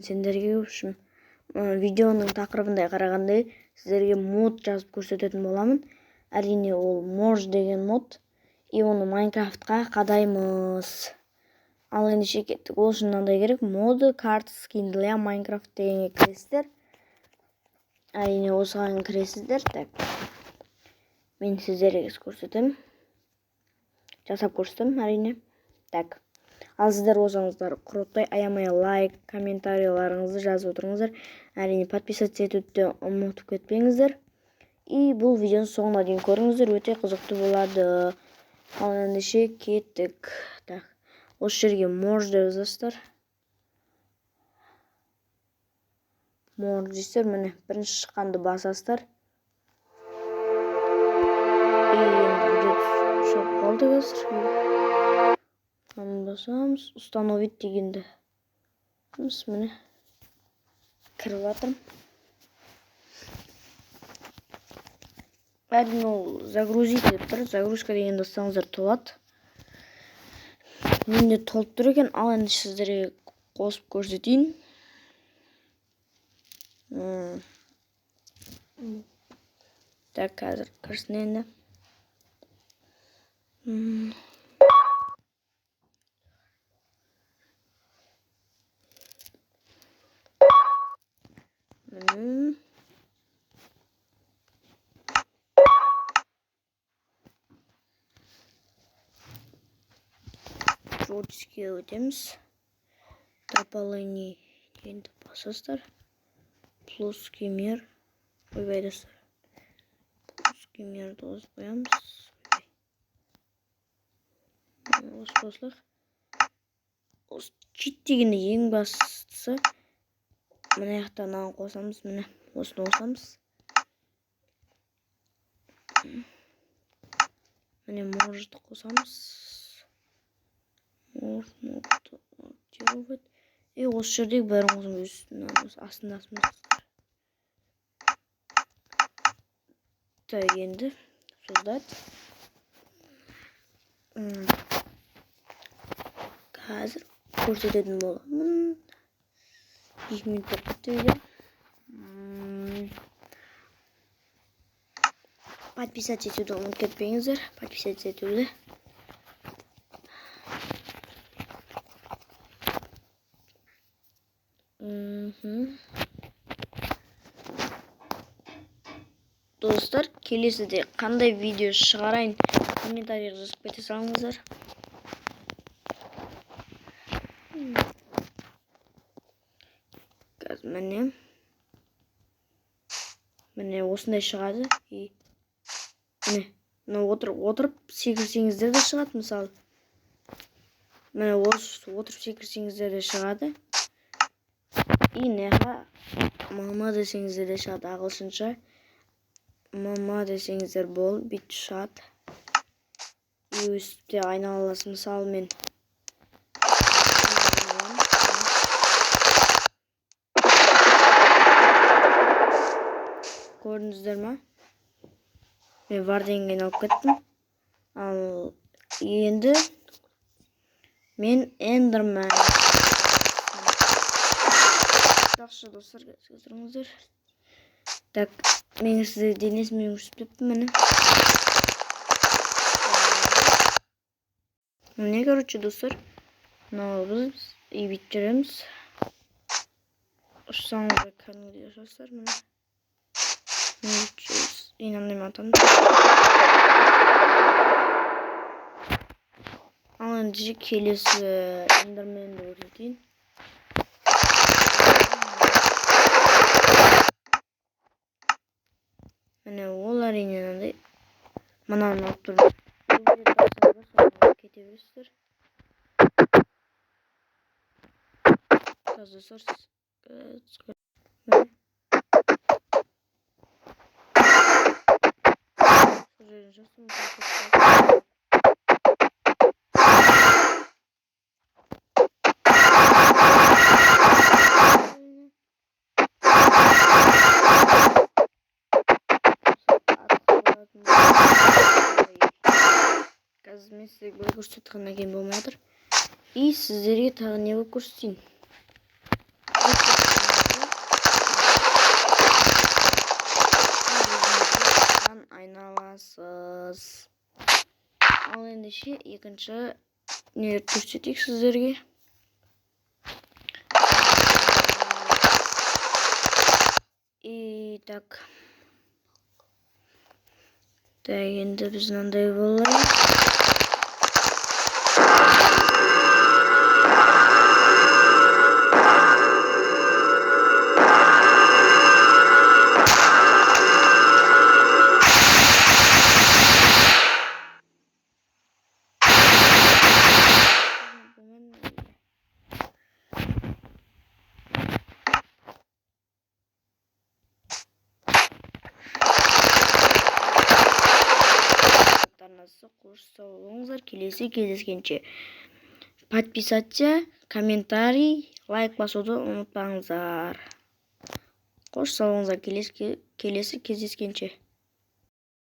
Сендерге үшін видеоның тақырыбындай қарағанда сіздерге мод жазып көрсететін боламын. Әрине ол мож деген мод, и оны Майнкрафтқа қадаймыз. Ал ендеше кеттік. Ол үшін мынандай керек: моды, карты, скин для Майнкрафт дегенге кіресіздер. Әрине осыған кіресіздер. Так, мен сіздерге көрсетем. Жасап көрсетем, әрине. Так. Ал сіздер болсаңыздар, құрметтай аямай лайк, комментарийларыңызды жазып отырыңыздар. Әрине подписаться етуді ұмытып кетпеңіздер. И бұл видеоны соңына дейін көріңіздер, өте қызықты болады. Ал ендеше кеттік. Так. Осы жерге мож деп жазасыздар. Мож дейсіздер, міне бірінші шыққанды басасыздар. И енді шығып қалды қазір. Басамыз, установить дегенді. Міне кіріп жатырмын. Әрине ол загрузить деп тұр. Загрузка дегенді ұстаңыздар толады. Менде толып тұр екен. Ал енді сіздерге қосып көрсетейін. Так, қазір кірсін енді. Творческие өтеміз. Дополнение дегенді басасыздар. Плоский мир. Ойбайдасыздар. Плоский мирді осы қоямыз. Осы қосылық. Осы чит дегенде ең бастысы. Мына яқтан қосамыз. Міне осыны қосамыз. Міне можды қосамыз. Можно активировать. И осы жердегі бәрін астында асмайсыздар. Так, енді создать. Қазір көрсететін боламын. 2 минут кетті видео. Подписаться етуді ұмытып кетпеңіздер. Подписаться етуді. Достар, келесіде қандай видео шығарайын комментарийға жазып кете салыңыздар. Қазір міне осындай шығады. Міне отырып секірсеңіздер де шығады, мысалы. Міне осы отырып секірсеңіздер де шығады. И неға мама десеңіздер де шығады, ағылшынша. Мама десеңіздер бол, бүйтіп шығады. И өстіпте айналасы, мысалы мен. Көрдіңіздер ма? Мен бар дегенге айналып кеттім. Ал енді мен эндермен. Жақсы достар, көріңіздер. Так, мен сізде денесімен көрсетіп мені. Міне, короче, достар. Мынау біз и бүйтіп жүреміз. Ұшсаңыздар кәдімгідей жасарсыздар, міне. İnanmayayım atam. Al önce kelisi Enderman'ı da öğreteyim. Hani onlar inandı. Bana anlattı. Ketebilirler. Kazı sorsuz. Қазір мен сіздерге бұлай көрсететіннен кейін болмай жатыр. И сіздерге тағы не болып көрсетейін. ендеше екінші нелерді көрсетейік сіздерге. Так. Енді біз мынандай болады. Қош сау болыңыздар. Келесі кездескенше. Подписаться, комментарий, лайк басуды ұмытпаңыздар. Қош сау болыңыздар. Келесі кездескенше.